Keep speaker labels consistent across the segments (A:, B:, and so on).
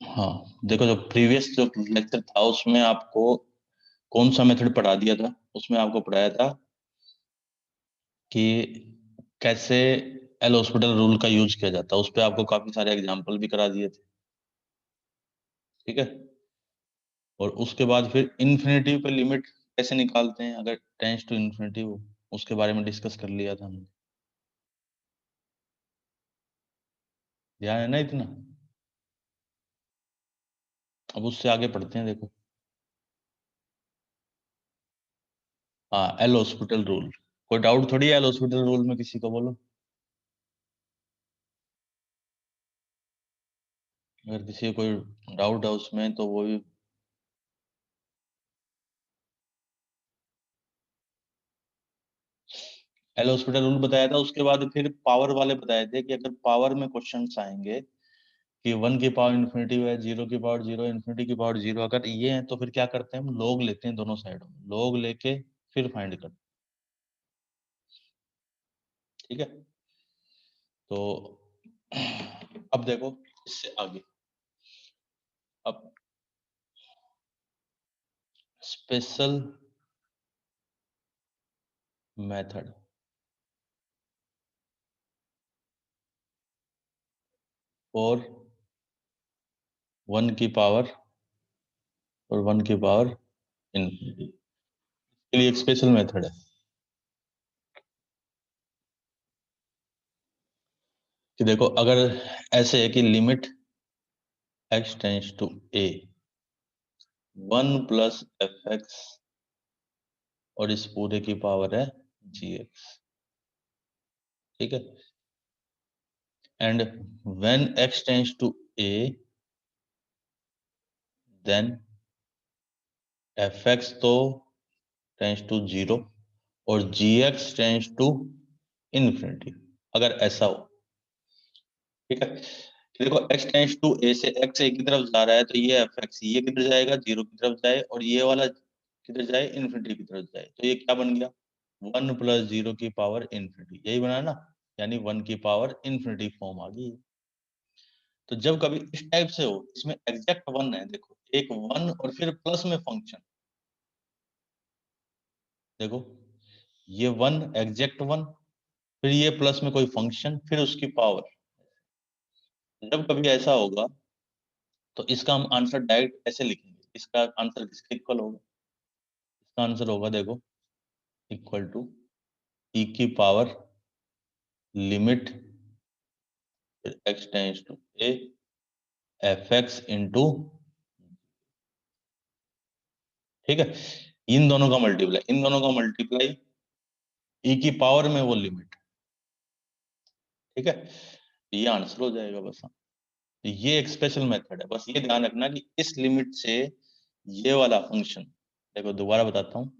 A: हाँ देखो, जो प्रीवियस जो लेक्चर था उसमें आपको कौन सा मेथड पढ़ा दिया था? उसमें आपको पढ़ाया था कि कैसे एल हॉस्पिटल रूल का यूज किया जाता है। उस पर आपको काफी सारे एग्जाम्पल भी करा दिए थे। ठीक है। और उसके बाद फिर इन्फिनिटी पे लिमिट कैसे निकालते हैं अगर टेंस टू इन्फिनिटी हो, उसके बारे में डिस्कस कर लिया था हमने। ध्यान है ना इतना? अब उससे आगे पढ़ते हैं, देखो। हाँ, एल हॉस्पिटल रूल। कोई डाउट थोड़ी है एल हॉस्पिटल रूल में, किसी को बोलो। अगर किसी को कोई डाउट है उसमें तो वो भी। एल हॉस्पिटल रूल बताया था, उसके बाद फिर पावर वाले बताए थे कि अगर पावर में क्वेश्चंस आएंगे कि 1 की पावर इन्फिनिटी है, 0 की पावर 0, इन्फिनिटी की पावर 0, अगर ये है तो फिर क्या करते हैं हम? लोग लेते हैं दोनों साइडों में, लोग लेके फिर फाइंड करते हैं। ठीक है। तो अब देखो इससे आगे, अब स्पेशल मेथड और 1 की पावर और 1 की पावर इन्फिनिटी के लिए एक स्पेशल मेथड है कि देखो, अगर ऐसे है कि limit x tends to a 1 + f(x) और इस पूरे की पावर है gx। ठीक है। And when x tends to a then fx तो टेंस टू 0 और gx टेंस टू इन्फिनिटी, अगर ऐसा हो। ठीक है। कि देखो x टेंस टू a से x a की तरफ जा रहा है तो ये fx ये किधर जाएगा? 0 की तरफ जाए, और ये वाला किधर जाए? इन्फिनिटी की तरफ जाए। तो ये क्या बन गया? 1 + 0 की पावर इन्फिनिटी, यही बना है ना। यानी 1 की पावर इन्फिनिटी फॉर्म आ गई। तो जब कभी इस टाइप से हो, इसमें एग्जैक्ट वन है, देखो एक वन और फिर प्लस में फंक्शन। देखो ये वन, एग्जैक्ट वन, फिर ये प्लस में कोई फंक्शन, फिर उसकी पावर। जब कभी ऐसा होगा तो इसका हम आंसर डायरेक्ट ऐसे लिखेंगे। इसका आंसर किसके इक्वल होगा? इसका आंसर होगा, देखो, इक्वल टू e की power limit x tends to a fx into. ठीक है। इन दोनों का मल्टीप्लाई, इन दोनों का मल्टीप्लाई, e की पावर में वो लिमिट। ठीक है। ये आंसर हो जाएगा बस। ये एक स्पेशल मेथड है, बस ये ध्यान रखना कि इस लिमिट से ये वाला फंक्शन, देखो दोबारा बताता हूँ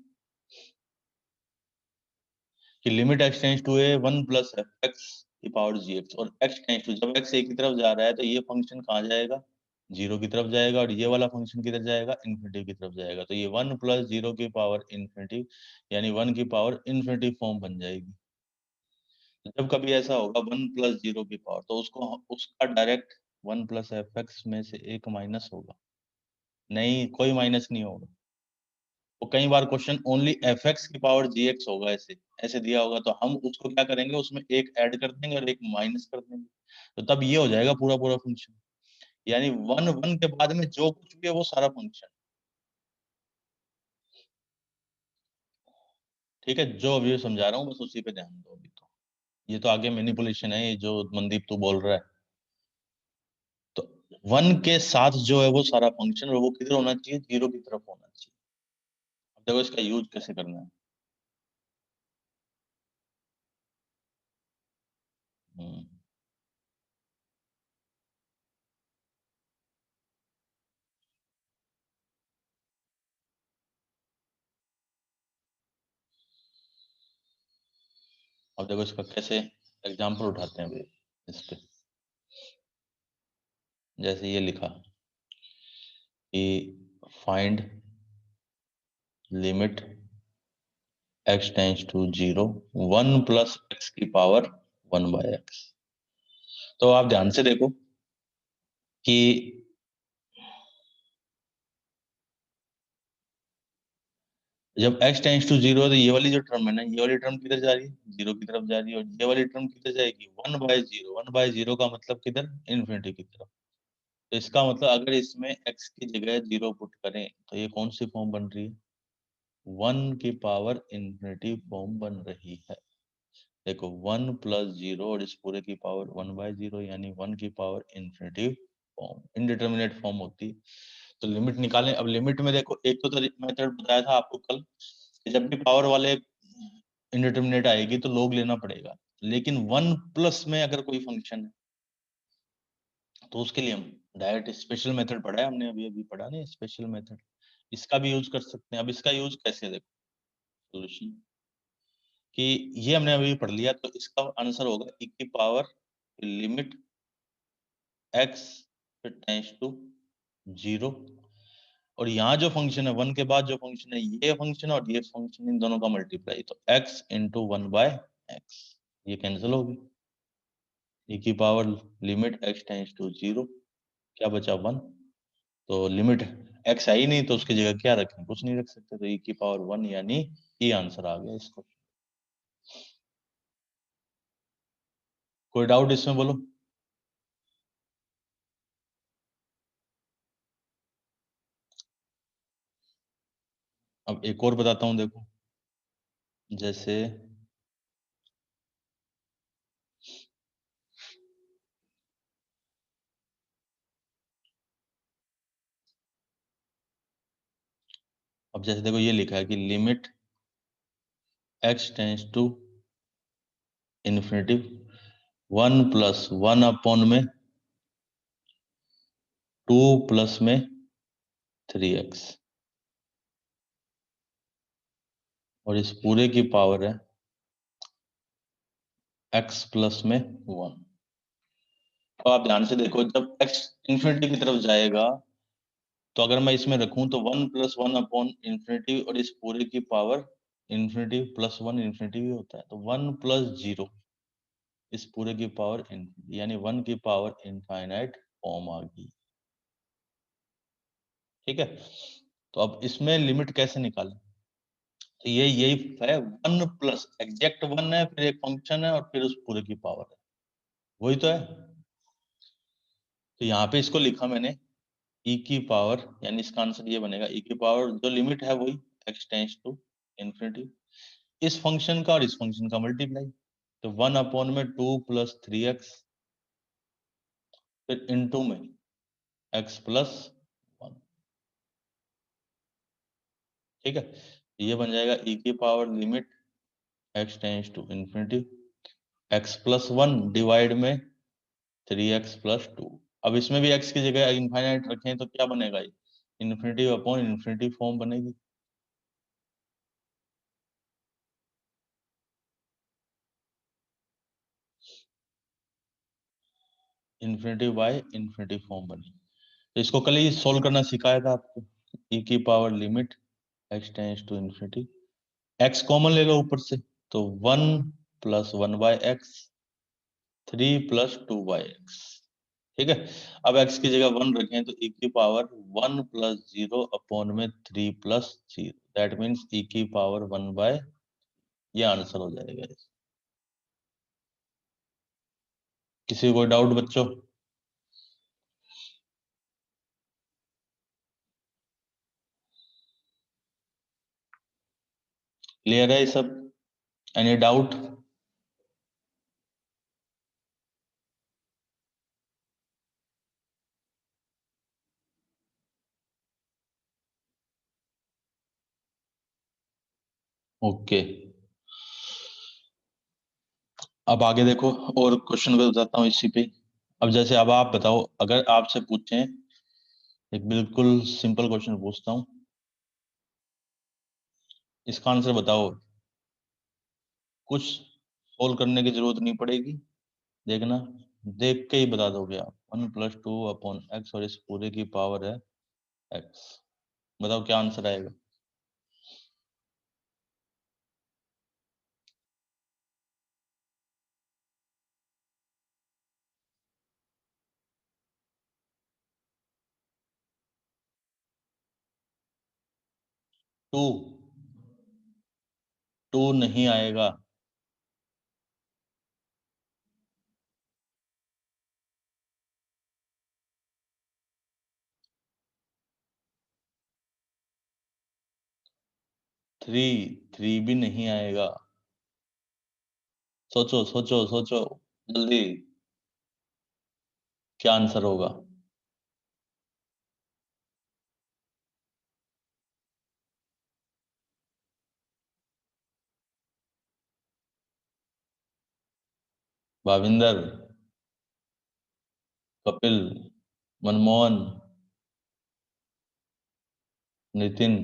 A: कि limit x tends to a 1 + f(x)(gx) और x टेंस टू, जब x a की तरफ जा रहा है तो ये फंक्शन कहाँ जाएगा? 0 की तरफ जाएगा, और ये वाला फंक्शन किधर जाएगा? इन्फिनिटी की तरफ जाएगा। तो ये 1 + 0 की पावर इन्फिनिटी, यानी 1 की पावर इन्फिनिटी फॉर्म बन जाएगी। तो जब कभी ऐसा होगा 1 + 0 की पावर, तो उसको उसका डायरेक्ट 1 + fx में से एक माइनस होगा। नहीं, कोई माइनस नहीं होगा। वो कई बार क्वेश्चन ओनली fx की पावर gx होगा, ऐसे ऐसे दिया होगा, तो हम उसको क्या करेंगे? उसमें एक ऐड कर देंगे और एक माइनस कर देंगे। तो तब ये हो जाएगा पूरा पूरा फंक्शन। यानी वन वन के बाद में जो कुछ भी है वो सारा फंक्शन। ठीक है। जो अभी समझा रहा हूँ बस उसी पे ध्यान दो अभी तो। ये तो आगे मैनिपुलेशन है, ये जो मनदीप तू बोल रहा है। तो वन के साथ जो है वो सारा फंक्शन, और वो किधर होना चाहिए? 0 की तरफ होना चाहिए। अब देखो इसका यूज कैसे करना है। हम्म। अब देखो इसका कैसे एग्जाम्पल उठाते हैं अभी इस पे। जैसे ये लिखा कि find limit x tends to 0 1 + x की पावर 1/x। तो आप ध्यान से देखो कि जब x टेंस टू जीरो है तो ये वाली जो टर्म है ना, ये वाली टर्म किधर जा रही है, जीरो की तरफ जा रही है, और ये वाली टर्म किधर जाएगी, 1/0। 1/0 का मतलब किधर, इन्फिनिटी की तरफ। तो इसका मतलब अगर इसमें x की जगह जीरो पुट करें तो ये कौन सी फॉर्म बन रही है, 1 की पावर इन्फिनिटी फॉर्म बन रही है। देखो 1+0 और इस पूरे की पावर 1/0, यानी 1 की power infinity form, indeterminate form होती है। तो लिमिट निकालें। अब लिमिट में देखो, एक तो मेथड बताया था आपको कल कि जब भी पावर वाले इनडिटर्मिनेट आएगी तो लोग लेना पड़ेगा, लेकिन 1+ में अगर कोई फंक्शन है तो उसके लिए हम डायरेक्ट स्पेशल मेथड पढ़ा है हमने, अभी अभी पढ़ा नहीं स्पेशल मेथड, इसका भी यूज कर सकते हैं। अब इसका यूज कैसे, देखो सोल्यूशन कि ये हमने अभी पढ़ लिया, तो इसका आंसर होगा e की power limit x tends to zero, और यहाँ जो फंक्शन है 1 के बाद जो फंक्शन है, ये फंक्शन और ये फंक्शन, इन दोनों का मल्टीप्लाई, तो x इंटू 1/x, ये कैंसिल होगी। e की power limit x tends to zero, क्या बचा 1, तो लिमिट x आई नहीं तो उसकी जगह क्या रखें, कुछ नहीं रख सकते, तो e की पावर 1, यानी ये आंसर आ गया इसको। कोई डाउट इसमें बोलो। अब एक और बताता हूँ, देखो जैसे अब जैसे देखो ये लिखा है कि limit x tends to infinity 1+1 में 2+3x, और इस पूरे की पावर है x+1। तो आप ध्यान से देखो, जब x इन्फिनिटी की तरफ जाएगा तो अगर मैं इसमें रखूं तो 1+1/इन्फिनिटी, और इस पूरे की पावर इन्फिनिटी +1 इन्फिनिटी भी होता है, तो 1+0 इस पूरे की पावर इन्फिनिटी, यानी 1 की पावर इनफाइनाइट फॉर्म आ गई। ठीक है, तो अब इसमें लिमिट कैसे निकालें, तो ये यही है, 1+ एग्जैक्ट 1 है, फिर एक फंक्शन है, और फिर उस पूरे की पावर है, वही तो है। तो यहाँ पे इसको लिखा मैंने e की पावर, यानी इसका आंसर ये बनेगा, e की पावर जो लिमिट है वही x टेंस टू इन्फिनिटी, इस फंक्शन का और इस फंक्शन का मल्टीप्लाई, तो 1/2 + 3x, फिर इनटू में x+1। ठीक है, ये बन जाएगा e की power limit x tends to infinity x+1 divide में 3x+2। अब इसमें भी x की जगह इनफाइनाइट रखें तो क्या बनेगा, ये इन्फिनिटी अपॉन इन्फिनिटी फॉर्म बनेगी। इन्फिनिटी बाय इन्फिनिटी फॉर्म बनी। तो इसको कल ही सोल्व करना सिखाया था आपको, e की power limit x tends to infinity, x common ले लो ऊपर से, तो 1+1/x, 3+2/x। ठीक है, अब x की जगह 1 रखें तो e की पावर 1+0/3+0, दैट मीन्स e की पावर 1/, ये आंसर हो जाएगा। किसी को कोई डाउट बच्चों, क्लियर है ये सब, एनी डाउट। ओके, अब आगे देखो, और क्वेश्चन को बताता हूँ इसी पे। अब जैसे अब आप बताओ, अगर आपसे पूछें, एक बिल्कुल सिंपल क्वेश्चन पूछता हूँ, इसका आंसर बताओ, कुछ सोल्व करने की जरूरत नहीं पड़ेगी, देखना, देख के ही बता दोगे आप, 1+2/x, और इस पूरे की पावर है x, बताओ क्या आंसर आएगा। 2। 2 नहीं आएगा। थ्री, थ्री भी नहीं आएगा। सोचो सोचो सोचो, जल्दी, क्या आंसर होगा? भाविंदर, कपिल, मनमोहन, नितिन।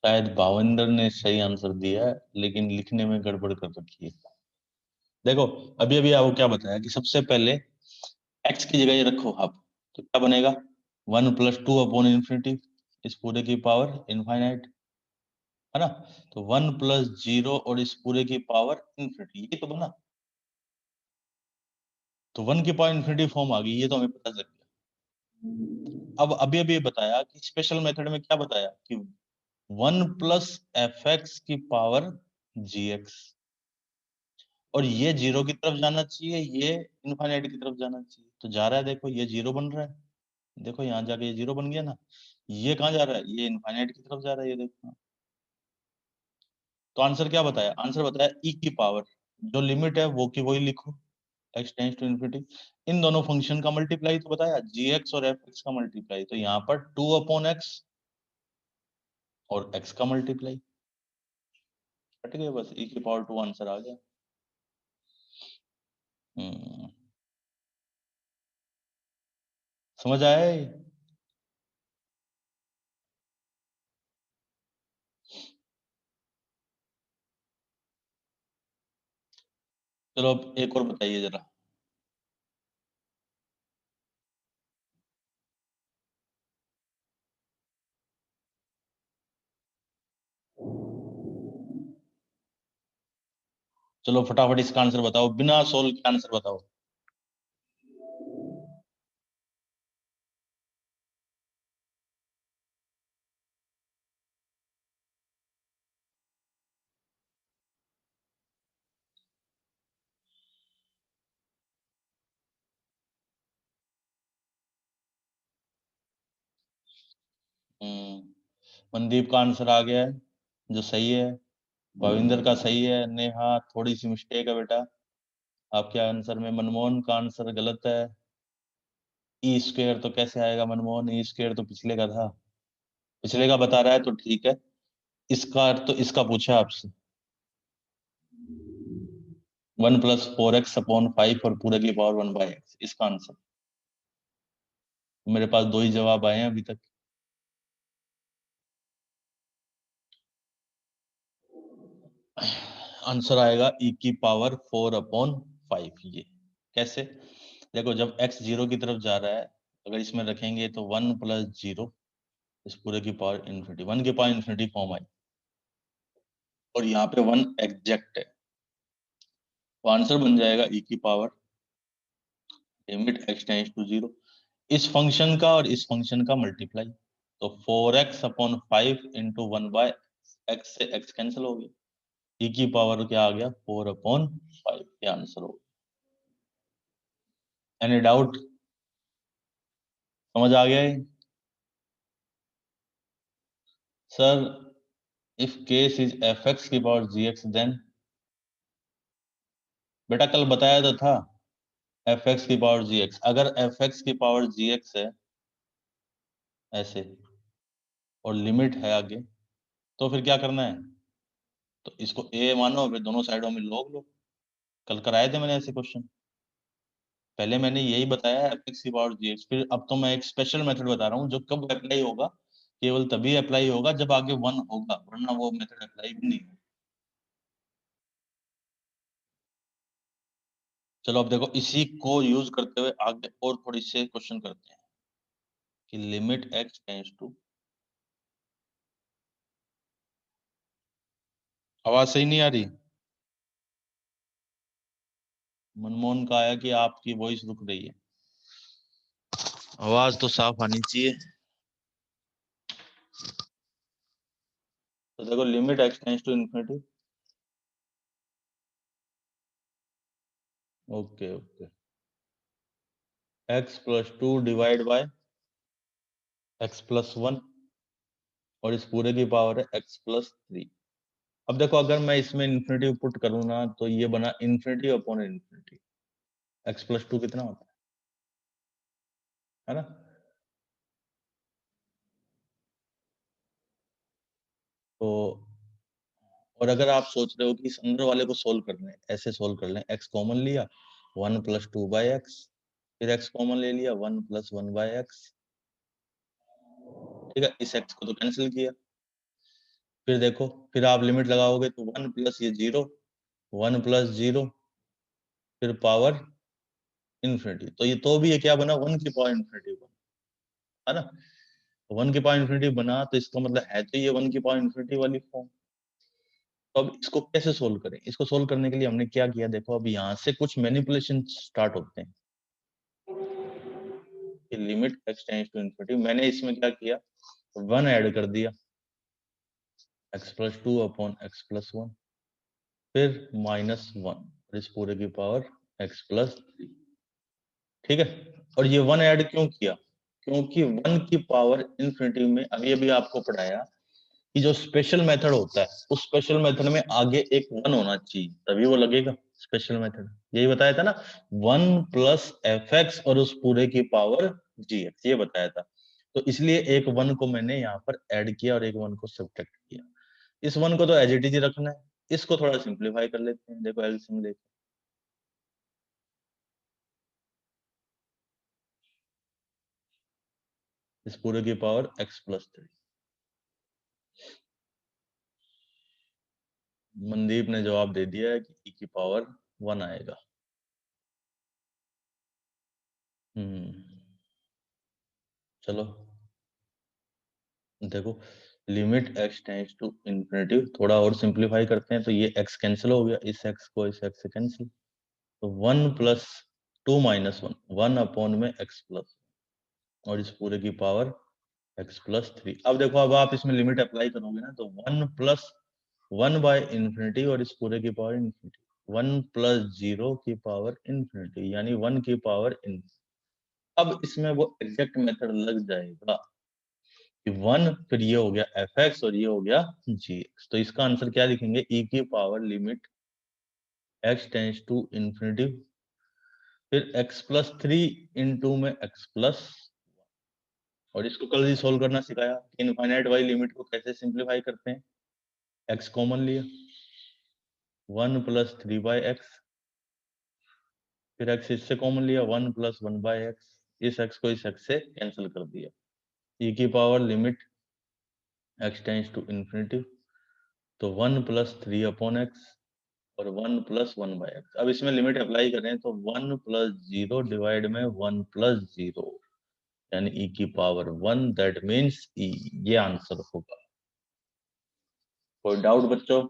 A: शायद भाविंदर ने सही आंसर दिया है, लेकिन लिखने में गड़बड़ कर रखी है। देखो, अभी अभी आपको क्या बताया कि सबसे पहले एक्स की जगह ये रखो आप, तो क्या बनेगा? 1 + 2 अपॉन इंफिनिटी, इस पूरे की पावर इनफाइनाइट, है ना? तो 1 + 0 और इस पूरे की पावर इन्फिनिटी, ये तो बना। तो 1 की पावर इन्फिनिटी फॉर्म आ गई, ये तो हमें पता चल गया। अब अभी अभी बताया कि स्पेशल मेथड में क्या बताया कि 1 + fx की पावर gx, और ये जीरो की तरफ जाना चाहिए, ये इनफाइनाइट की तरफ जाना चाहिए, तो जा रहा है, देखो ये जीरो बन रहा है। देखो यहाँ जाके ये जीरो बन गया ना। ये कहाँ जा रहा है? ये इनफाइनाइट की तरफ जा रहा है, ये देखो। तो आंसर क्या बताया? आंसर बताया ई की पावर, जो लिमिट है वो की वही लिखो, एक्स टेंस टू इन्फिनिटी। इन दोनों फंक्शन का मल्टीप्लाई तो बताया, जी एक्स और एफ एक्स का मल्टीप्लाई, तो यहाँ पर 2 अपॉन एक्स और एक्स का मल्टीप्लाई। हट गए, बस ई की पावर 2 आंसर आ गया। हम्म, समझ आया ये? चलो अब एक और बताइए जरा। चलो फटाफट इसका आंसर बताओ, बिना सोल्व के आंसर बताओ। मनदीप का आंसर आ गया है, जो सही है। भविंदर का सही है। नेहा, थोड़ी सी मिस्टेक है बेटा आपके आंसर में। मनमोहन का आंसर गलत है। ई स्क्वेयर तो कैसे आएगा मनमोहन? ई स्क्वेयर तो पिछले का था। पिछले का बता रहा है तो ठीक है। इसका तो इसका पूछा आपसे, 1 + 4x अपॉन 5 और पूरे की पावर 1/x, इसका आंसर। मेरे पास दो ही जवाब आए हैं अभी तक। आंसर आएगा ई की पावर 4/5। ये कैसे? देखो, जब x जीरो की तरफ जा रहा है, अगर इसमें रखेंगे तो 1 + 0, इस पूरे की पावर इन्फिनिटी, 1 की पावर इन्फिनिटी फॉर्म आई, और यहाँ पे 1 एग्जैक्ट है, तो आंसर बन जाएगा ई की power limit x tends to 0, इस फंक्शन का और इस फंक्शन का मल्टीप्लाई। तो 4x/5 × 1/x से x कैंसिल हो गया, ई की पावर क्या आ गया? 4/5, ये आंसर हो गया। Any doubt? समझ आ गया है? Sir, if case is fx की पावर gx, देन बेटा कल बताया तो था, fx की पावर gx, अगर fx की पावर gx है ऐसे, और लिमिट है आगे, तो फिर क्या करना है? तो इसको a मानो, फिर दोनों साइडों में log लो। कल कराए थे मैंने ऐसे क्वेश्चन। पहले मैंने यही बताया है, fx की पावर gx, फिर अब तो मैं एक स्पेशल मेथड बता रहा हूँ जो कब अप्लाई होगा, केवल तभी अप्लाई होगा जब आगे 1 होगा, वरना वो मेथड अप्लाई भी नहीं होगा। चलो अब देखो, इसी को यूज करते हुए आगे और थोड़ी से क्वेश्चन करते हैं कि लिमिट x टेंस टू, आवाज सही नहीं आ रही? मनमोहन का आया कि आपकी वॉइस रुक रही है, आवाज तो साफ आनी चाहिए। तो देखो limit x tends to infinity. Okay okay, x plus two divide by x plus one, और इस पूरे की पावर है x प्लस थ्री। अब देखो अगर मैं इसमें इन्फिनिटी पुट करूँ ना, तो ये बना infinity upon infinity. x plus to कितना होता है ना? तो और अगर आप सोच रहे हो कि इस अंदर वाले को सोल्व करना है, ऐसे सोल्व कर लें, x कॉमन लिया, one plus two by X, फिर x कॉमन ले लिया, one plus one by x. ठीक है, इस x को तो कैंसिल किया। फिर देखो, फिर आप लिमिट लगाओगे तो वन प्लस ये जीरो, वन प्लस जीरो, फिर पावर इन्फिनिटी। तो ये तो भी ये क्या बना, वन की पावर इन्फिनिटी बना, है ना? वन की पावर इन्फिनिटी बना, तो इसका मतलब है तो ये वन की पावर इन्फिनिटी वाली फॉर्म। तो अब इसको कैसे सोल्व करें? इसको सोल्व करने के लिए हमने क्या किया, देखो अब यहाँ से कुछ मैनिपुलेशन स्टार्ट होते हैं। Limit x tends to infinity, मैंने इसमें क्या किया, वन ऐड कर दिया, x plus two upon x plus one, फिर माइनस वन, इस पूरे की पावर x प्लस थ्री। ठीक है, और ये वन ऐड क्यों किया? क्योंकि वन की पावर इन्फिनिटी में अभी अभी आपको पढ़ाया कि जो स्पेशल मेथड होता है, उस स्पेशल मेथड में आगे एक वन होना चाहिए, तभी वो लगेगा स्पेशल मेथड। यही बताया था ना, वन प्लस एफ एक्स और उस पूरे की पावर जी एक्स, ये बताया था। तो इसलिए एक वन को मैंने यहाँ पर ऐड किया और एक वन को सब्ट्रैक्ट किया। इस वन को तो एज इट इज रखना है, इसको थोड़ा सिंप्लीफाई कर लेते हैं। देखो एलसीएम लेते, इस पूरे की power x plus three. Mandeep ने जवाब दे दिया है कि ई की पावर वन आएगा। चलो देखो, limit x tends to infinity, थोड़ा और सिंप्लीफाई करते हैं, तो ये x कैंसिल हो गया, इस x को इस x से कैंसिल, तो one plus two minus one, one upon में x प्लस, और इस पूरे की पावर x प्लस थ्री। अब देखो, अब आप इसमें लिमिट अप्लाई करोगे ना, तो one plus one by infinity और इस पूरे की power infinity, one plus zero की पावर इन्फिनिटी, यानी वन की पावर इन्फिनिटी। अब इसमें वो एग्जैक्ट मेथड लग जाएगा कि वन, फिर ये हो गया एफ एक्स और ये हो गया जी एक्स। तो इसका आंसर क्या लिखेंगे, ई की power limit x tends to infinity, फिर एक्स प्लस थ्री इंटू में एक्स प्लस, और इसको कल ही सोल्व करना सिखाया कि इनफाइनाइट वाली लिमिट को कैसे सिंप्लीफाई करते हैं। एक्स कॉमन लिया, one plus three by X, फिर एक्स इससे कॉमन लिया, one plus one by X, इस एक्स को इस एक्स से कैंसिल कर दिया। ई की power limit x tends to infinity, तो one plus three upon X और one plus one by X. अब इसमें लिमिट अप्लाई करें तो वन प्लस जीरो डिवाइड में वन प्लस जीरो, यानी ई की पावर वन, दैट मीन्स ई, ये आंसर होगा। कोई डाउट बच्चों?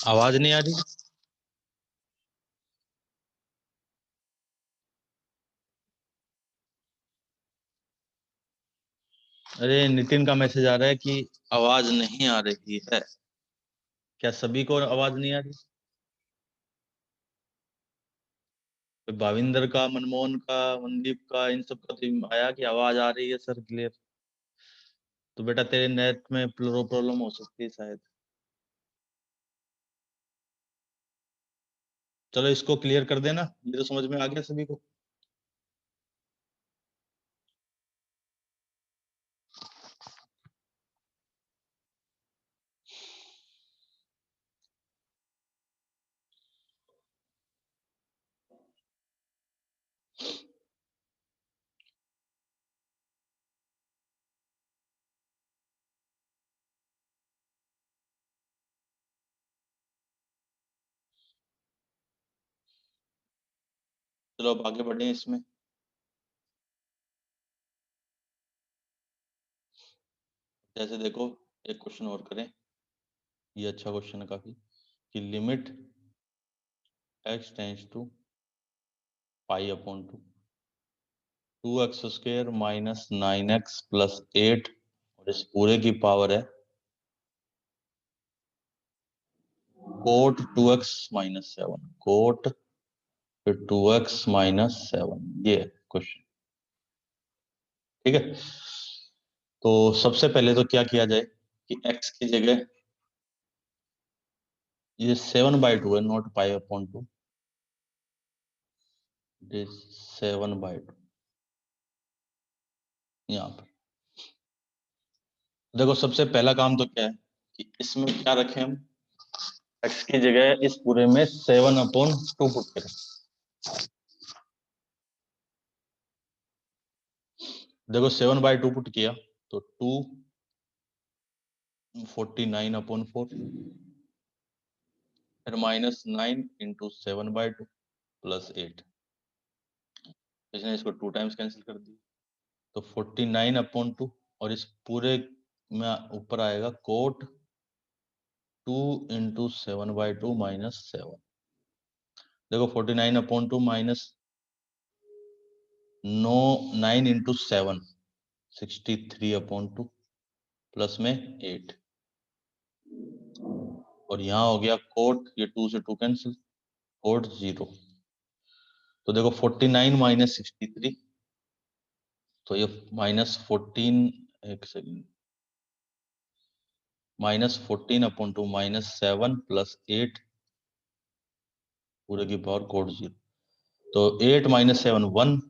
A: आवाज नहीं आ रही? अरे नितिन का मैसेज आ रहा है कि आवाज नहीं आ रही है। क्या सभी को आवाज नहीं आ रही? भाविंदर का, मनमोहन का, मनदीप का, इन सब का तो आया कि आवाज आ रही है सर क्लियर। तो बेटा तेरे नेट में प्रॉब्लम हो सकती है शायद। चलो इसको क्लियर कर देना, ये तो समझ में आ गया सभी को। चलो अब आगे बढ़े इसमें। जैसे देखो, एक क्वेश्चन और करें, ये अच्छा क्वेश्चन है काफी, कि limit x tends to pi upon 2x² minus 9x plus 8, और इस पूरे की पावर है कोट 2x माइनस 7, कोट फिर 2x माइनस 7, ये क्वेश्चन। ठीक है, तो सबसे पहले तो क्या किया जाए कि x की जगह, ये 7/2 है, नॉट पाई अपॉन 2, 7/2 यहाँ पर। देखो सबसे पहला काम तो क्या है कि इसमें क्या रखें हम, x की जगह इस पूरे में 7/2 पुट करें। देखो 7/2 पुट किया तो 249/4, फिर माइनस 9 इंटू 7/2 प्लस 8, इसने इसको 2 टाइम्स कैंसिल कर दिया, तो 49/2, और इस पूरे में ऊपर आएगा कोट 2 इंटू 7/2 माइनस 7। देखो 49/2 माइनस 9 इंटू 7, 63/2 प्लस में 8, और यहाँ हो गया कोट, ये 2 से 2 कैंसिल, कोट 0। तो देखो 49 माइनस 63, तो ये -14, एक सेकेंड, -14/2 माइनस 7 प्लस 8 पूरे की पावर कोड 0। तो 8 माइनस 7 1,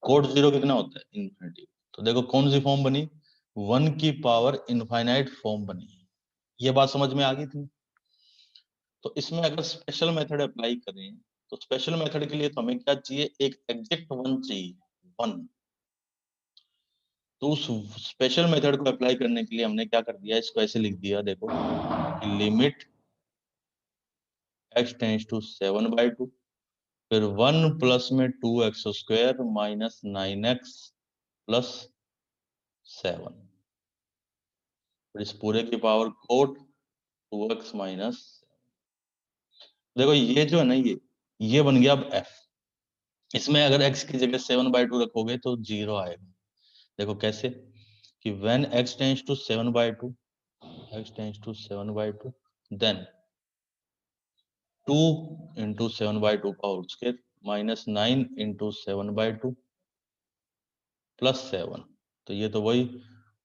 A: कोड 0 कितना होता है, इन्फिनिटी। तो देखो कौन सी फॉर्म बनी, 1 की पावर इनफाइनाइट फॉर्म बनी। ये बात समझ में आ गई थी। तो इसमें अगर स्पेशल मेथड अप्लाई करें, तो स्पेशल मेथड के लिए तो हमें क्या चाहिए, एक एग्जैक्ट 1 चाहिए, 1। तो उस स्पेशल मेथड को अप्लाई करने के लिए हमने क्या कर दिया, इसको ऐसे लिख दिया, देखो कि लिमिट x टेंस टू 7/2, फिर 1 प्लस में 2x² माइनस 9x प्लस 7, फिर इस पूरे की पावर कोट 2x माइनस। देखो ये जो है ना, ये बन गया अब f। इसमें अगर x की जगह 7/2 रखोगे तो 0 आएगा। देखो कैसे, कि when x tends to 7/2, x tends to 7/2, then 2 into 7/2 का whole square minus 9 into 7/2 plus 7, तो ये तो वही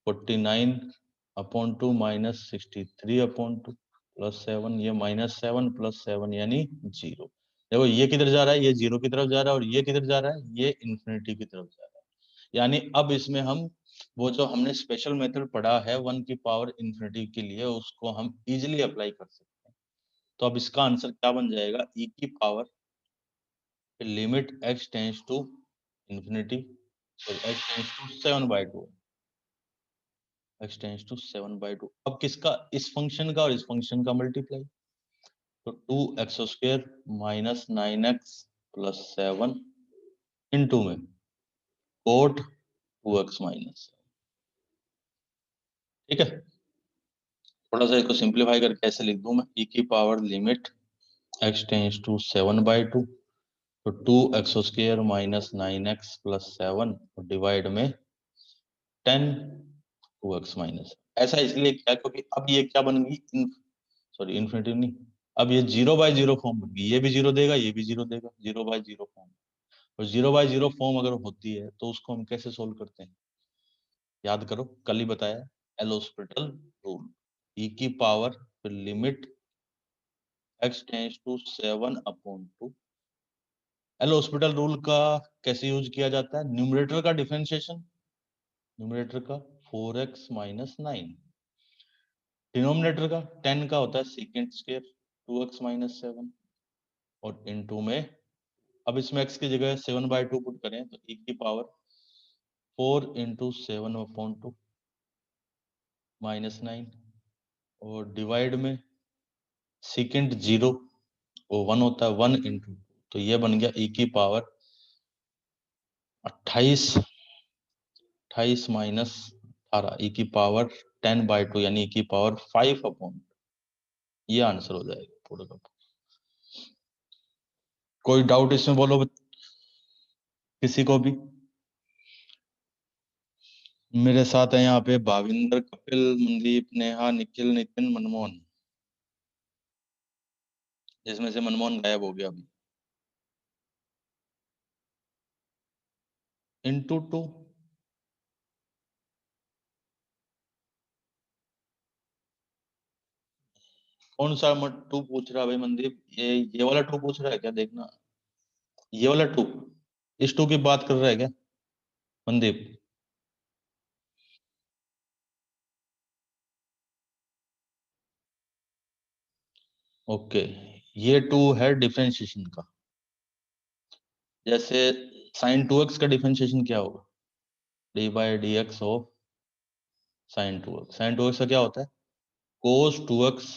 A: 49/2 माइनस 63/2 प्लस 7, ये -7 प्लस 7 यानी 0। देखो ये किधर जा रहा है, ये 0 की तरफ जा रहा है, और ये किधर जा रहा है, ये इन्फिनिटी की तरफ जा रहा है। यानी अब इसमें हम वो जो हमने स्पेशल मेथड पढ़ा है 1 की पावर इन्फिनिटी के लिए, उसको हम इजिली अप्लाई कर सकते हैं। तो अब इसका आंसर क्या बन जाएगा, e की power limit x tends to infinity और x tends to 7/2, x tends to 7/2। अब किसका, इस फंक्शन का और इस फंक्शन का मल्टीप्लाई, तो 2x² minus 9x plus 7 into में कोट 2x माइनस। ठीक है, थोड़ा सा इसको सिंप्लीफाई करके ऐसे लिख दूं मैं, e की power limit x tends to 7/2, तो 2x² माइनस 9x प्लस 7 और डिवाइड में 10 2x माइनस। ऐसा इसलिए किया क्योंकि अब ये क्या बन गई, सॉरी इन्फिनिटी नहीं, अब ये 0/0 फॉर्म बन गई, ये भी 0 देगा, ये भी 0 देगा, 0/0 फॉर्म। और 0/0 फॉर्म अगर होती है तो उसको हम कैसे सोल्व करते हैं, याद करो, कल ही बताया, एल हॉस्पिटल रूल, ई की पावर फिर limit x tends to 7/2। L'Hospital rule का कैसे यूज किया जाता है, न्यूमरेटर का डिफरेंशिएशन, न्यूमरेटर का 4x माइनस 9, डिनोमिनेटर का 10 का होता है सेकेंड स्क्वायर 2x माइनस 7, और इनटू में, अब इसमें x की जगह 7/2 पुट करें तो e की पावर 4 इंटू 7/2 माइनस 9, और डिवाइड में सेकेंड 0 वो 1 होता है, 1 इंटू, तो ये बन गया e की पावर 28 माइनस 18 ई की पावर 10/2 यानी ई की पावर 5/, ये आंसर हो जाएगा पूरा का पूरा। कोई डाउट इसमें बोलो किसी को भी? मेरे साथ है यहाँ पे भाविंदर, कपिल, मनदीप, नेहा, निखिल, नितिन, मनमोहन। इसमें से मनमोहन गायब हो गया अभी। इंटू 2। कौन सा 2 पूछ रहा है भाई मनदीप? ये वाला 2 पूछ रहा है क्या? देखना, ये वाला 2, इस 2 की बात कर रहा है क्या मनदीप? ओके, ये 2 है डिफरेंशिएशन का। जैसे sin 2x का डिफरेंशिएशन क्या होगा? d/dx of sin 2x। sin 2x का क्या होता है? cos 2x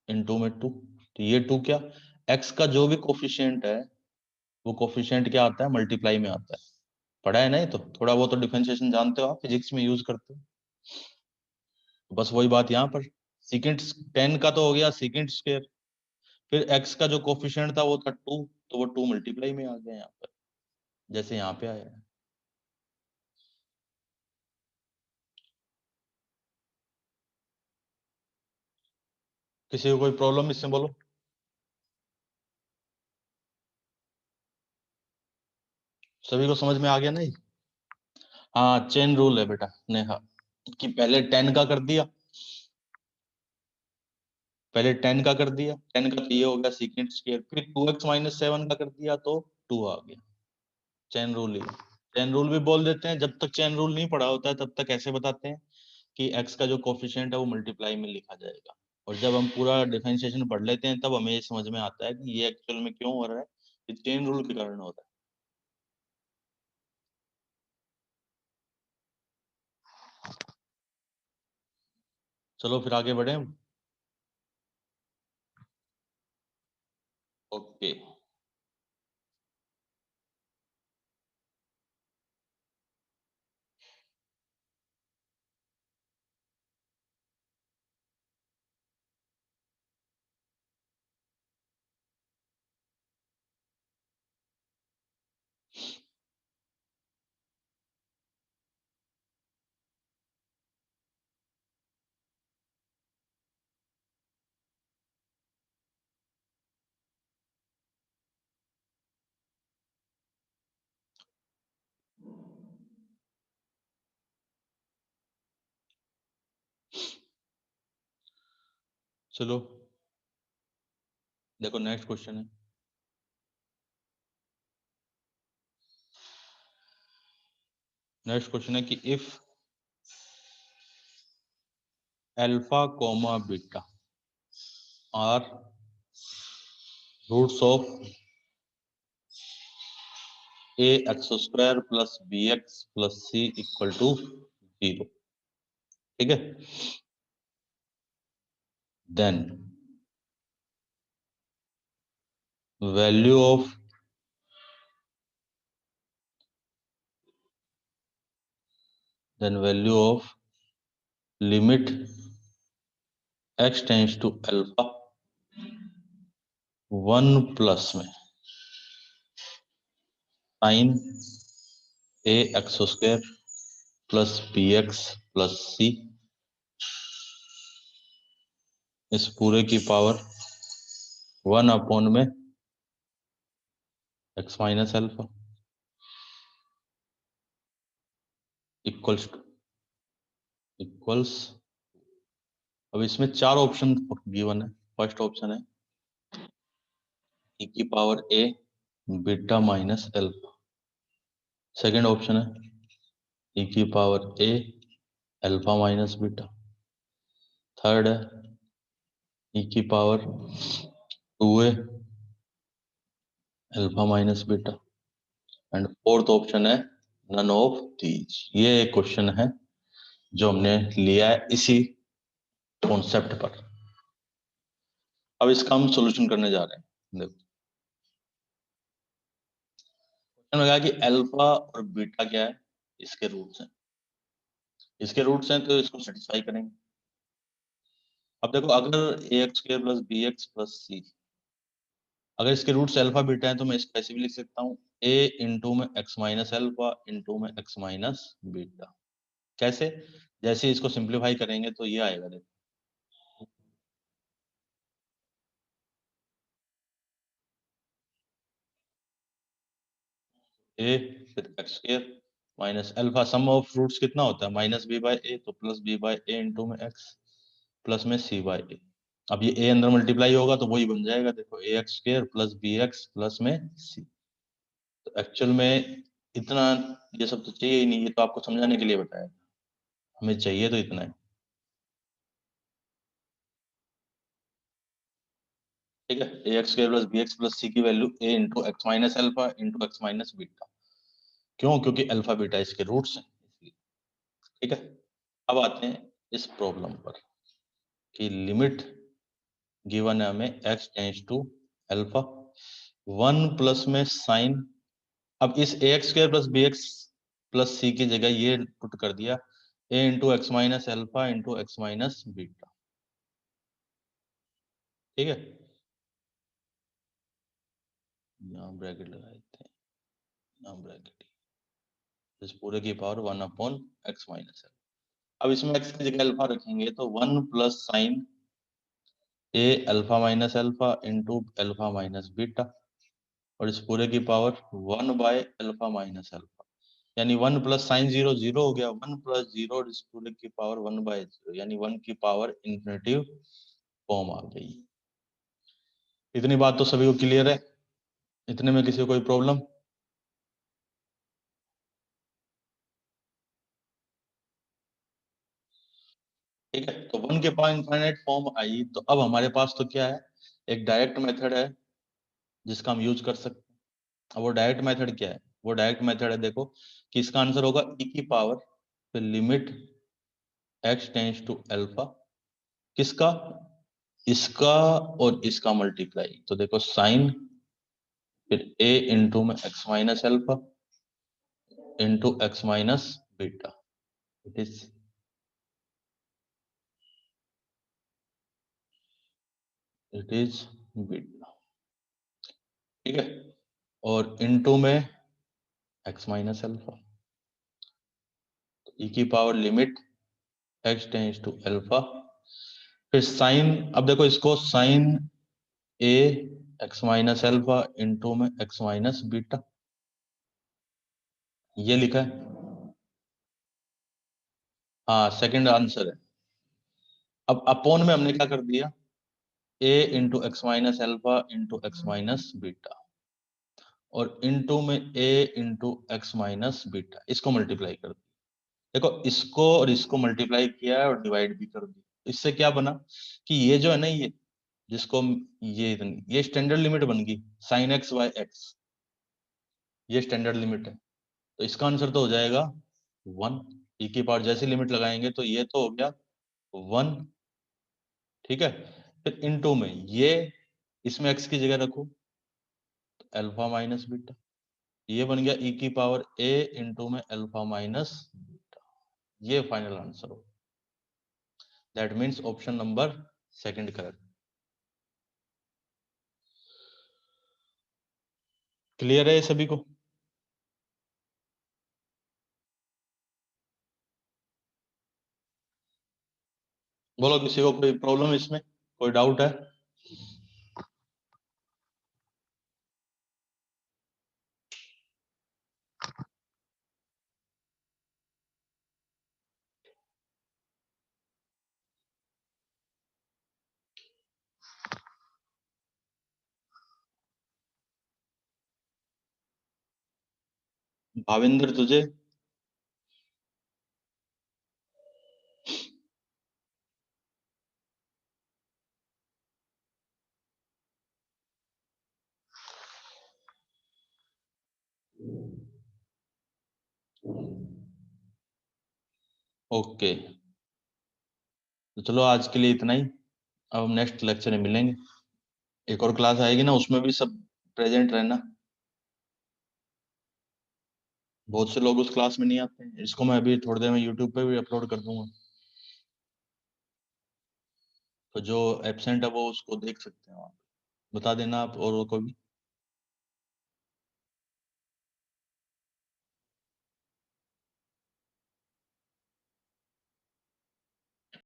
A: इंटू में 2। तो ये 2 क्या, x का जो भी कोफिशिएंट है वो कोफिशिएंट क्या आता है? मल्टीप्लाई में आता है। पढ़ा है नहीं? तो थोड़ा बहुत तो डिफरेंशिएशन जानते हो आप, फिजिक्स में यूज करते हो। तो बस वही बात यहाँ पर, सीकेंट 10 का तो हो गया सीकेंट स्क्वायर, फिर x का जो कोफिशिएंट था वो था 2, तो वो 2 मल्टीप्लाई में आ गया यहाँ पर, जैसे यहाँ पे आया है। किसी को कोई प्रॉब्लम इसमें बोलो? सभी को समझ में आ गया नहीं? हाँ, चेन रूल है बेटा नेहा, कि पहले 10 का कर दिया, पहले 10 का कर दिया, 10 का तो ये हो गया सीकेंट स्क्वायर, फिर 2x-7 का कर दिया तो 2 आ गया। चेन रूल ही, चेन रूल भी बोल देते हैं। जब तक चेन रूल नहीं पढ़ा होता है तब तक ऐसे बताते हैं कि x का जो कोफिशिएंट है वो मल्टीप्लाई में लिखा जाएगा, और जब हम पूरा डिफरेंशिएशन पढ़ लेते हैं तब हमें ये समझ में आता है कि ये एक्चुअल में क्यों हो रहा है, ये चेन रूल के कारण हो रहा है। चलो फिर आगे बढ़े। ओके, चलो देखो नेक्स्ट क्वेश्चन है। नेक्स्ट क्वेश्चन है कि if alpha comma beta are roots of A X square plus B X plus C equal to 0, ठीक है? Then value of limit x tends to alpha 1 plus में sine A X square plus B X plus C, इस पूरे की power 1 में x minus alpha equals to equals. अब इसमें 4 option given है। फर्स्ट ऑप्शन है ई की power A beta minus alpha. Second option है ई की power A alpha minus beta. Third है ई की power 2a alpha minus beta. And fourth option है नन ऑफ दीज। ये एक क्वेश्चन है जो हमने लिया है इसी कॉन्सेप्ट पर। अब इसका हम सॉल्यूशन करने जा रहे हैं। देखो मैंने कहा कि अल्फा और बीटा क्या है, इसके रूट्स हैं, इसके रूट्स हैं तो इसको सेटिस्फाई करेंगे। अब देखो अगर A X square plus B X plus C, अगर इसके रूट्स अल्फा बीटा हैं तो मैं इसको ऐसे भी लिख सकता हूँ, ए इंटू में एक्स माइनस अल्फा इंटू में एक्स माइनस बीटा। कैसे? जैसे इसको सिंप्लीफाई करेंगे तो ये आएगा, देखो ए फिर x square minus alpha, sum of roots कितना होता है माइनस बी बाई ए, तो plus b by a into में एक्स प्लस में सी बाई ए। अब ये ए अंदर मल्टीप्लाई होगा तो वही बन जाएगा, देखो A X square plus B X plus में सी। तो एक्चुअल में इतना ये सब तो चाहिए ही नहीं, ये तो आपको समझाने के लिए बताया, हमें चाहिए तो इतना है। ठीक है, A X square plus B X plus C की value A into x minus alpha into x minus beta. क्यों? क्योंकि अल्फा बीटा इसके रूट्स हैं इसलिए। ठीक है, अब आते हैं इस प्रॉब्लम पर कि लिमिट गिवन है हमें x tends to alpha, 1 plus में साइन, अब इस A X square plus B X plus C की जगह ये पुट कर दिया A into x minus alpha into x minus beta. ठीक है, यहाँ ब्रैकेट लगा देते हैं, यहाँ ब्रैकेट, इस पूरे की power 1 upon X minus alpha. अब इसमें x की जगह अल्फा रखेंगे तो 1 plus sine A alpha minus alpha into alpha minus beta, और इस पूरे की power 1 by alpha minus alpha, यानी 1 प्लस साइन जीरो जीरो हो गया, 1 प्लस जीरो और इस पूरे की पावर 1 बाय जीरो, यानी 1 की पावर इन्फिनेटिव फॉर्म आ गई। इतनी बात तो सभी को क्लियर है, इतने में किसी को कोई प्रॉब्लम? ठीक है, तो 1 के पावर इनफाइनाइट फॉर्म आई, तो अब हमारे पास तो क्या है, एक डायरेक्ट मेथड है जिसका हम यूज कर सकते हैं। अब वो डायरेक्ट मेथड क्या है? वो डायरेक्ट मेथड है, देखो कि इसका आंसर होगा e की पावर फिर limit x tends to alpha, किसका? इसका और इसका मल्टीप्लाई, तो देखो साइन फिर a इंटू में x minus alpha into x minus beta, it is beta. ठीक है, और इंटू में x माइनस अल्फा, e की power limit x tends to alpha फिर साइन, अब देखो इसको sine a x minus alpha into में एक्स माइनस बीटा, ये लिखा है। हाँ, सेकंड आंसर है। अब अपोन में हमने क्या कर दिया, a into x minus alpha into x minus beta, और इंटू में a into x minus beta, इसको मल्टीप्लाई कर दिया। देखो इसको और इसको मल्टीप्लाई किया है और डिवाइड भी कर दिया, इससे क्या बना कि ये जो है ना, ये जिसको ये स्टैंडर्ड लिमिट बन गई साइन एक्स बाय एक्स, ये स्टैंडर्ड लिमिट है, तो इसका आंसर तो हो जाएगा 1। e की पावर जैसी लिमिट लगाएंगे तो ये तो हो गया 1। ठीक है, फिर इनटू में ये, इसमें x की जगह रखो तो अल्फा माइनस बीटा, ये बन गया e की पावर a इंटू में अल्फा माइनस बीटा, ये फाइनल आंसर हो। That means option number second correct. Clear है ये सभी को? बोलो, किसी को कोई प्रॉब्लम इसमें, कोई डाउट है? भाविंदर तुझे? ओके, तो चलो आज के लिए इतना ही, अब हम नेक्स्ट लेक्चर में मिलेंगे। एक और क्लास आएगी ना, उसमें भी सब प्रेजेंट रहना। बहुत से लोग उस क्लास में नहीं आते हैं। इसको मैं अभी थोड़ी देर में यूट्यूब पे भी अपलोड कर दूंगा, तो जो एब्सेंट है वो उसको देख सकते हैं वहाँ पे। बता देना आप और को भी।